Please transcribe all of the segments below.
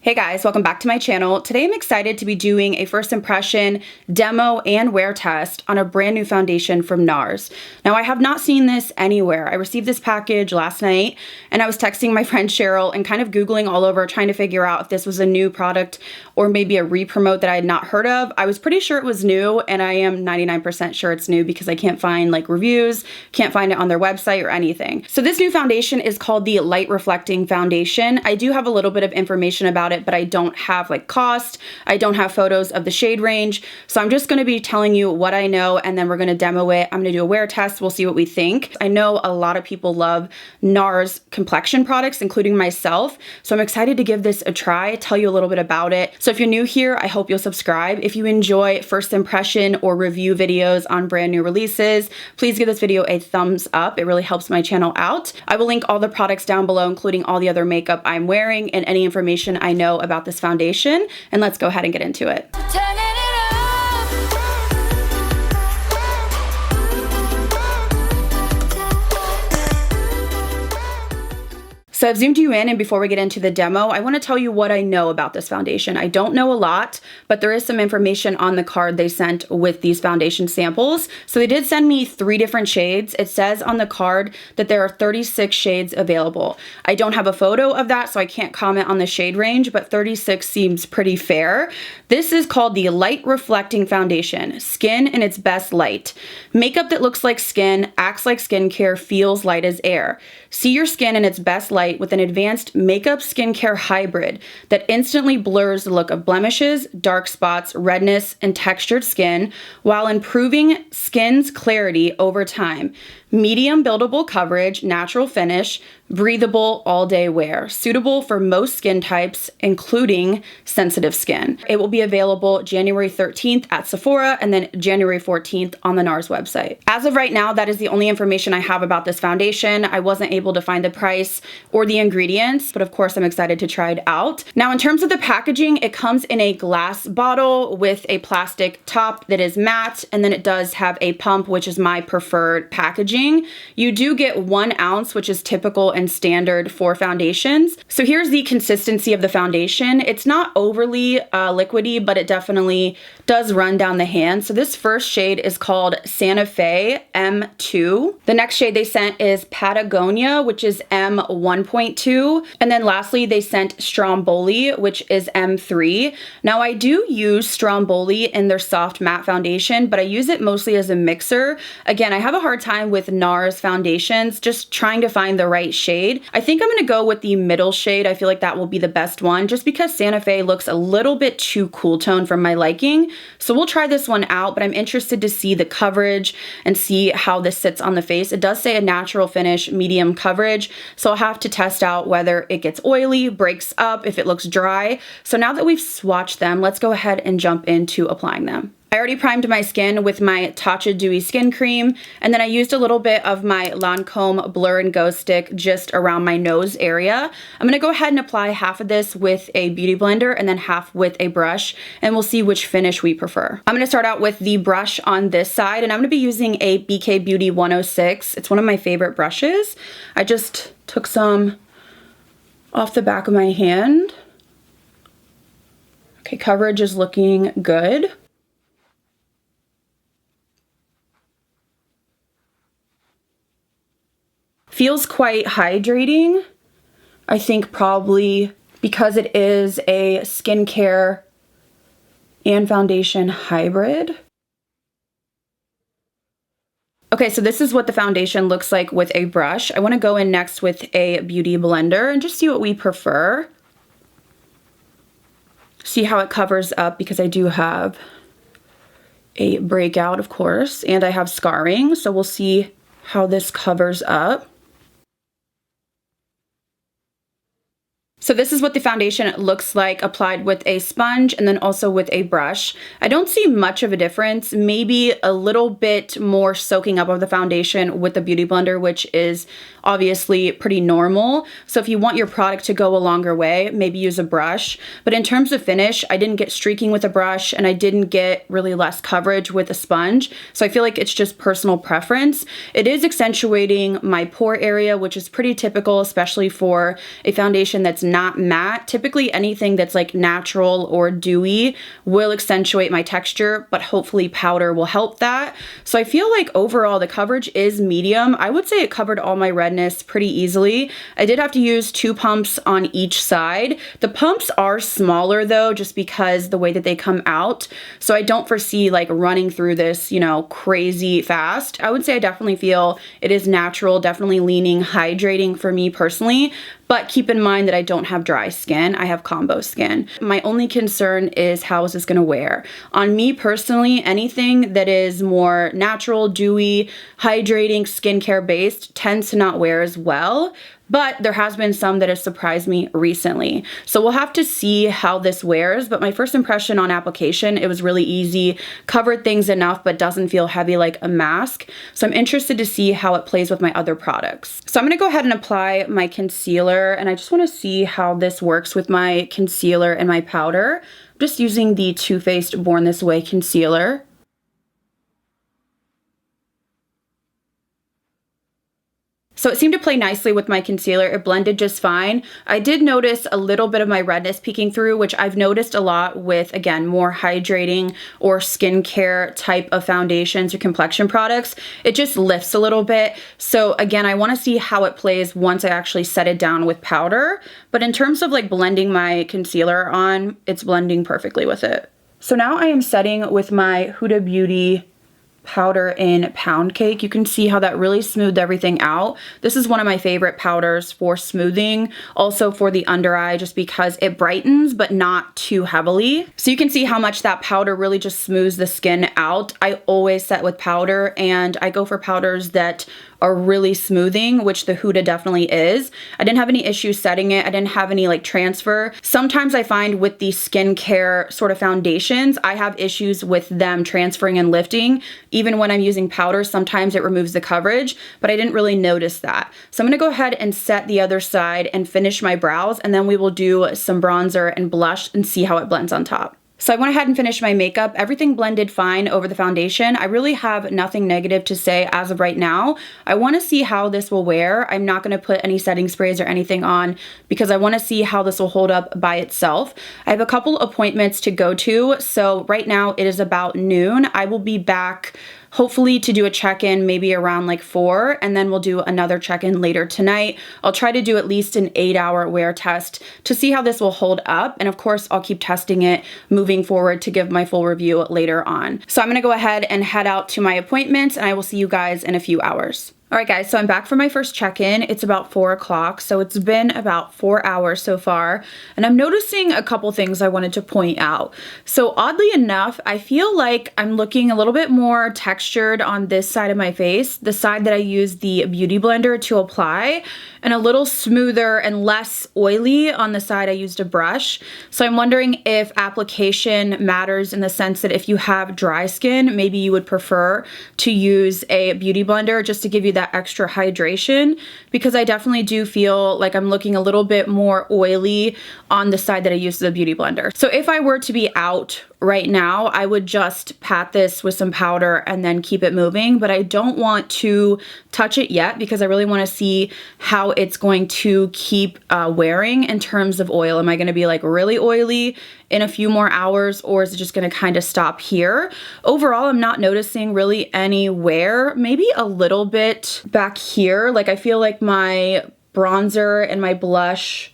Hey guys, welcome back to my channel. Today I'm excited to be doing a first impression demo and wear test on a brand new foundation from Nars. Now I have not seen this anywhere. I received this package last night and I was texting my friend Cheryl and kind of Googling all over trying to figure out if this was a new product or maybe a re-promote that I had not heard of. I was pretty sure it was new and I am 99% sure it's new because I can't find like reviews, can't find it on their website or anything. So this new foundation is called the Light Reflecting Foundation. I do have a little bit of information about it, but I don't have like cost. I don't have photos of the shade range. So I'm just going to be telling you what I know and then we're going to demo it. I'm going to do a wear test. We'll see what we think. I know a lot of people love Nars complexion products, including myself. So I'm excited to give this a try, tell you a little bit about it. So if you're new here, I hope you'll subscribe. If you enjoy first impression or review videos on brand new releases, please give this video a thumbs up. It really helps my channel out. I will link all the products down below, including all the other makeup I'm wearing and any information I know about this foundation, and let's go ahead and get into it. So I've zoomed you in, and before we get into the demo, I want to tell you what I know about this foundation. I don't know a lot, but there is some information on the card they sent with these foundation samples. So they did send me 3 different shades. It says on the card that there are 36 shades available. I don't have a photo of that, so I can't comment on the shade range, but 36 seems pretty fair. This is called the Light Reflecting Foundation, Skin in its Best Light. Makeup that looks like skin, acts like skincare, feels light as air. See your skin in its best light with an advanced makeup skincare hybrid that instantly blurs the look of blemishes, dark spots, redness, and textured skin while improving skin's clarity over time. Medium buildable coverage, natural finish, breathable all-day wear, suitable for most skin types, including sensitive skin. It will be available January 13th at Sephora and then January 14th on the Nars website. As of right now, that is the only information I have about this foundation. I wasn't able to find the price or the ingredients, but of course I'm excited to try it out. Now, in terms of the packaging, it comes in a glass bottle with a plastic top that is matte, and then it does have a pump, which is my preferred packaging. You do get 1 ounce, which is typical and standard for foundations. So here's the consistency of the foundation. It's not overly liquidy, but it definitely does run down the hand. So this first shade is called Santa Fe M2. The next shade they sent is Patagonia, which is M1.2. And then lastly, they sent Stromboli, which is M3. Now I do use Stromboli in their soft matte foundation, but I use it mostly as a mixer. Again, I have a hard time with Nars foundations, just trying to find the right shade. I think I'm gonna go with the middle shade. I feel like that will be the best one just because Santa Fe looks a little bit too cool tone for my liking. So we'll try this one out, but I'm interested to see the coverage and see how this sits on the face. It does say a natural finish, medium coverage. So I'll have to test out whether it gets oily, breaks up, if it looks dry. So now that we've swatched them, let's go ahead and jump into applying them. I already primed my skin with my Tatcha Dewy Skin Cream, and then I used a little bit of my Lancome Blur and Go stick just around my nose area. I'm gonna go ahead and apply half of this with a beauty blender and then half with a brush, and we'll see which finish we prefer. I'm gonna start out with the brush on this side, and I'm gonna be using a BK Beauty 106. It's one of my favorite brushes. I just took some off the back of my hand. Okay, coverage is looking good. Feels quite hydrating. I think probably because it is a skincare and foundation hybrid. Okay, so this is what the foundation looks like with a brush. I want to go in next with a beauty blender and just see what we prefer. See how it covers up because I do have a breakout, of course, and I have scarring, so we'll see how this covers up. So this is what the foundation looks like applied with a sponge and then also with a brush. I don't see much of a difference, maybe a little bit more soaking up of the foundation with the beauty blender, which is obviously pretty normal. So if you want your product to go a longer way, maybe use a brush. But in terms of finish, I didn't get streaking with a brush and I didn't get really less coverage with a sponge. So I feel like it's just personal preference. It is accentuating my pore area, which is pretty typical, especially for a foundation that's not matte. Typically anything that's like natural or dewy will accentuate my texture, but hopefully powder will help that. So I feel like overall the coverage is medium. I would say it covered all my redness pretty easily. I did have to use 2 pumps on each side. The pumps are smaller though, just because the way that they come out. So I don't foresee like running through this, you know, crazy fast. I would say I definitely feel it is natural, definitely leaning hydrating for me personally. But keep in mind that I don't have dry skin, I have combo skin. My only concern is how is this gonna wear? On me personally, anything that is more natural, dewy, hydrating, skincare based tends to not wear as well. But there has been some that have surprised me recently. So we'll have to see how this wears, but my first impression on application, it was really easy, covered things enough, but doesn't feel heavy like a mask. So I'm interested to see how it plays with my other products. So I'm gonna go ahead and apply my concealer, and I just wanna see how this works with my concealer and my powder. I'm just using the Too Faced Born This Way concealer. So it seemed to play nicely with my concealer. It blended just fine. I did notice a little bit of my redness peeking through, which I've noticed a lot with, again, more hydrating or skincare type of foundations or complexion products. It just lifts a little bit. So again, I want to see how it plays once I actually set it down with powder. But in terms of like blending my concealer on, it's blending perfectly with it. So now I am setting with my Huda Beauty powder in Pound Cake. You can see how that really smoothed everything out. This is one of my favorite powders for smoothing, also for the under eye, just because it brightens but not too heavily. So you can see how much that powder really just smooths the skin out. I always set with powder, and I go for powders that are really smoothing, which the Huda definitely is. I didn't have any issues setting it. I didn't have any like transfer. Sometimes I find with the skincare sort of foundations, I have issues with them transferring and lifting. Even when I'm using powder, sometimes it removes the coverage, but I didn't really notice that. So I'm gonna go ahead and set the other side and finish my brows, and then we will do some bronzer and blush and see how it blends on top. So I went ahead and finished my makeup. Everything blended fine over the foundation. I really have nothing negative to say as of right now. I want to see how this will wear. I'm not going to put any setting sprays or anything on because I want to see how this will hold up by itself. I have a couple appointments to go to. So right now it is about noon. I will be back hopefully to do a check-in maybe around like 4, and then we'll do another check-in later tonight. I'll try to do at least an 8-hour wear test to see how this will hold up. And of course, I'll keep testing it moving forward to give my full review later on. So I'm gonna go ahead and head out to my appointment, and I will see you guys in a few hours. All right, guys, so I'm back for my first check-in. It's about 4 o'clock, so it's been about 4 hours so far, and I'm noticing a couple things I wanted to point out. So oddly enough, I feel like I'm looking a little bit more textured on this side of my face, the side that I use the Beauty Blender to apply, and a little smoother and less oily on the side I used a brush. So I'm wondering if application matters in the sense that if you have dry skin, maybe you would prefer to use a Beauty Blender just to give you that extra hydration, because I definitely do feel like I'm looking a little bit more oily on the side that I use the Beauty Blender. So if I were to be out right now, I would just pat this with some powder and then keep it moving, but I don't want to touch it yet because I really want to see how it's going to keep wearing in terms of oil. Am I going to be like really oily in a few more hours, or is it just going to kind of stop here? Overall, I'm not noticing really any wear, maybe a little bit back here. Like I feel like my bronzer and my blush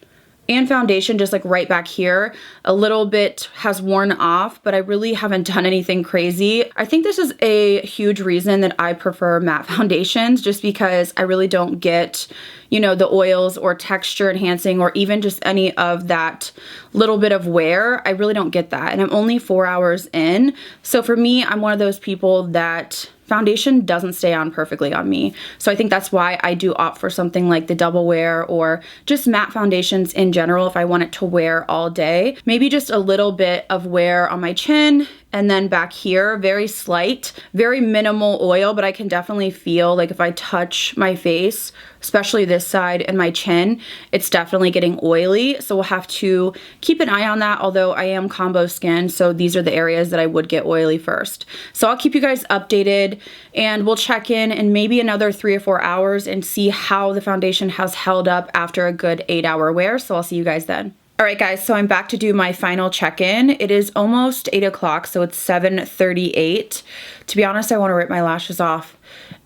and foundation just like right back here a little bit has worn off, but I really haven't done anything crazy. I think this is a huge reason that I prefer matte foundations, just because I really don't get, you know, the oils or texture enhancing or even just any of that little bit of wear. I really don't get that, and I'm only 4 hours in. So for me, I'm one of those people that foundation doesn't stay on perfectly on me. So I think that's why I do opt for something like the double wear or just matte foundations in general if I want it to wear all day. Maybe just a little bit of wear on my chin and then back here, very slight, very minimal oil, but I can definitely feel like if I touch my face, especially this side and my chin, it's definitely getting oily. So we'll have to keep an eye on that, although I am combo skin, so these are the areas that I would get oily first. So I'll keep you guys updated, and we'll check in maybe another 3 or 4 hours and see how the foundation has held up after a good 8-hour wear. So I'll see you guys then. All right, guys, so I'm back to do my final check-in. It is almost 8 o'clock, so it's 7:38. To be honest, I want to rip my lashes off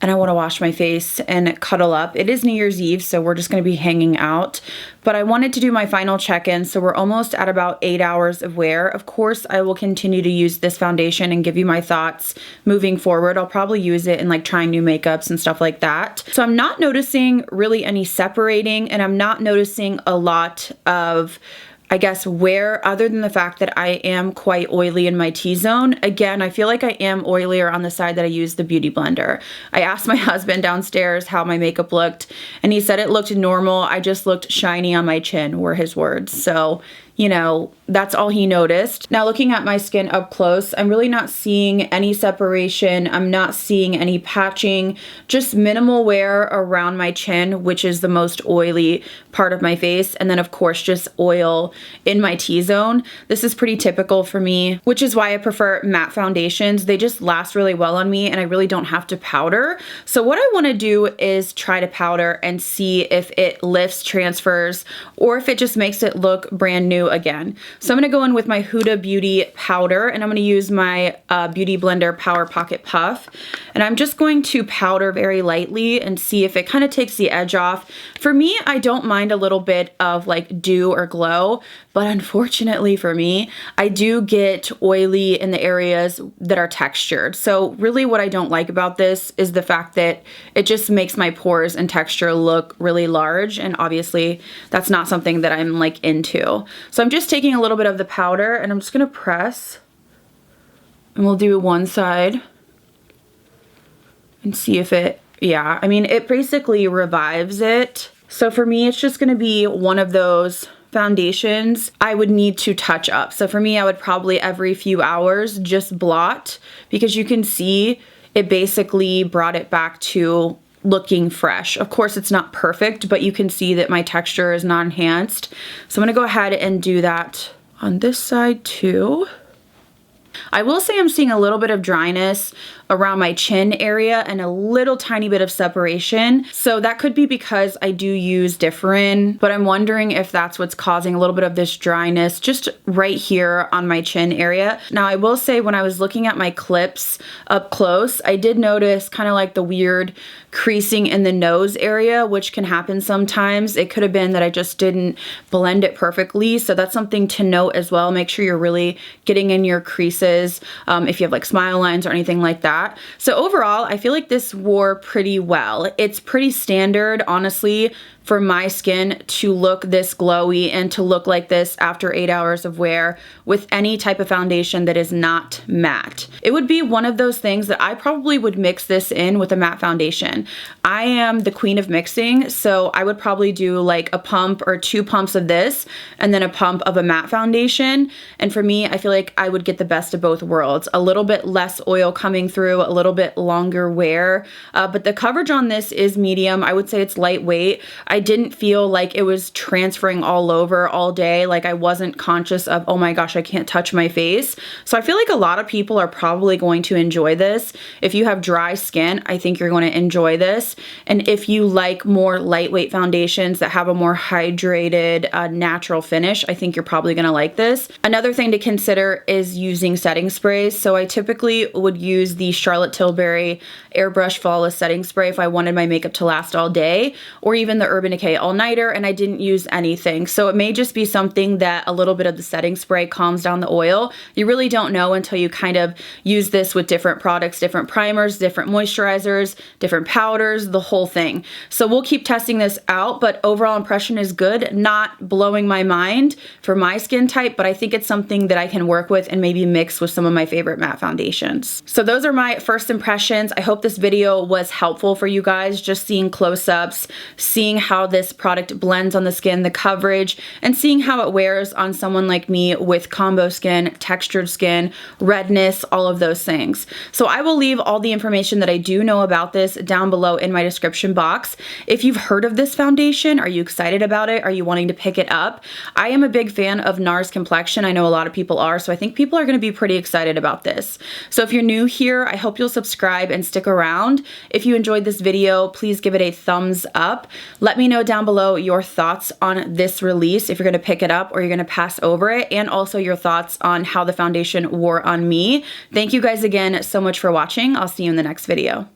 and I want to wash my face and cuddle up. It is New Year's Eve, so we're just going to be hanging out. But I wanted to do my final check-in, so we're almost at about 8 hours of wear. Of course, I will continue to use this foundation and give you my thoughts moving forward. I'll probably use it in like trying new makeups and stuff like that. So I'm not noticing really any separating, and I'm not noticing a lot of, I guess, wear, other than the fact that I am quite oily in my T-zone. Again, I feel like I am oilier on the side that I use the Beauty Blender. I asked my husband downstairs how my makeup looked, and he said it looked normal. I just looked shiny on my chin, were his words. So, you know, that's all he noticed. Now, looking at my skin up close, I'm really not seeing any separation. I'm not seeing any patching, just minimal wear around my chin, which is the most oily part of my face. And then of course, just oil in my T-zone. This is pretty typical for me, which is why I prefer matte foundations. They just last really well on me and I really don't have to powder. So what I want to do is try to powder and see if it lifts, transfers, or if it just makes it look brand new again. So I'm going to go in with my Huda Beauty powder, and I'm going to use my Beauty Blender Power Pocket Puff, and I'm just going to powder very lightly and see if it kind of takes the edge off. For me, I don't mind a little bit of like dew or glow, but unfortunately for me, I do get oily in the areas that are textured. So really what I don't like about this is the fact that it just makes my pores and texture look really large, and obviously that's not something that I'm like into. So I'm just taking a little bit of the powder and I'm just gonna press, and we'll do one side and see if it, yeah, I mean, it basically revives it. So for me, it's just gonna be one of those foundations I would need to touch up. So for me, I would probably every few hours just blot, because you can see it basically brought it back to looking fresh. Of course, it's not perfect, but you can see that my texture is not enhanced. So I'm gonna go ahead and do that on this side too. I will say I'm seeing a little bit of dryness around my chin area and a little tiny bit of separation. So that could be because I do use different, but I'm wondering if that's what's causing a little bit of this dryness just right here on my chin area. Now, I will say when I was looking at my clips up close, I did notice kind of like the weird creasing in the nose area, which can happen sometimes. It could have been that I just didn't blend it perfectly. So that's something to note as well. Make sure you're really getting in your creases if you have like smile lines or anything like that. So overall, I feel like this wore pretty well. It's pretty standard, honestly, for my skin to look this glowy and to look like this after 8 hours of wear with any type of foundation that is not matte. It would be one of those things that I probably would mix this in with a matte foundation. I am the queen of mixing, so I would probably do like a pump or 2 pumps of this and then a pump of a matte foundation. And for me, I feel like I would get the best of both worlds. A little bit less oil coming through, a little bit longer wear, but the coverage on this is medium. I would say it's lightweight. I didn't feel like it was transferring all over all day. Like I wasn't conscious of, oh my gosh, I can't touch my face. So I feel like a lot of people are probably going to enjoy this. If you have dry skin, I think you're going to enjoy this. And if you like more lightweight foundations that have a more hydrated, natural finish, I think you're probably going to like this. Another thing to consider is using setting sprays. So I typically would use the Charlotte Tilbury Airbrush Flawless Setting Spray if I wanted my makeup to last all day, or even the Urban Decay All-Nighter, and I didn't use anything. So it may just be something that a little bit of the setting spray calms down the oil. You really don't know until you kind of use this with different products, different primers, different moisturizers, different powders, the whole thing. So we'll keep testing this out, but overall impression is good. Not blowing my mind for my skin type, but I think it's something that I can work with and maybe mix with some of my favorite matte foundations. So those are my first impressions. I hope this video was helpful for you guys, just seeing close-ups, seeing how how this product blends on the skin, the coverage, and seeing how it wears on someone like me with combo skin, textured skin, redness, all of those things. So I will leave all the information that I do know about this down below in my description box. If you've heard of this foundation, are you excited about it? Are you wanting to pick it up? I am a big fan of Nars Complexion. I know a lot of people are, so I think people are going to be pretty excited about this. So if you're new here, I hope you'll subscribe and stick around. If you enjoyed this video, please give it a thumbs up. Let me know down below your thoughts on this release, if you're going to pick it up or you're going to pass over it, and also your thoughts on how the foundation wore on me. Thank you guys again so much for watching. I'll see you in the next video.